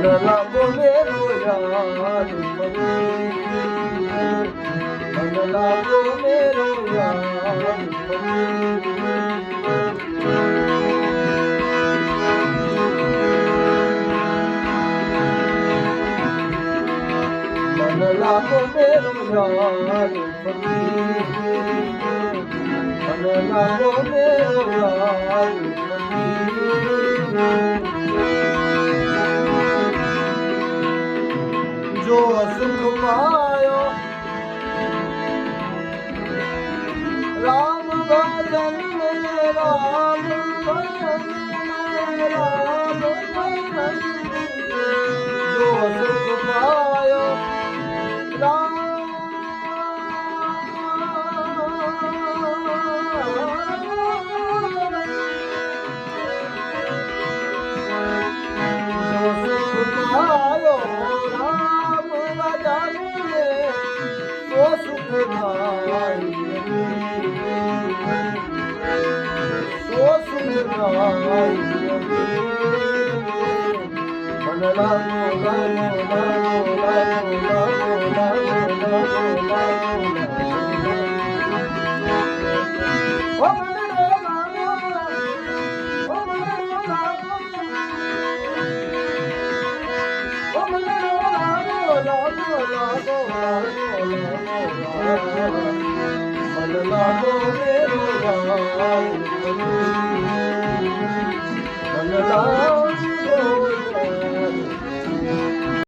લાગો મેરો યાર મન લાગો મેરો યાર મન લાગો મેરો યાર મન લાગો મેરો યાર जो सुख पायो राम भजन में राम भजन में राम भजन जो सुख पायो राम जो सुख पायो तो सुख भाई तो सुख भाई मन लागो लागो लागो लागो लागो लागो लागो लागो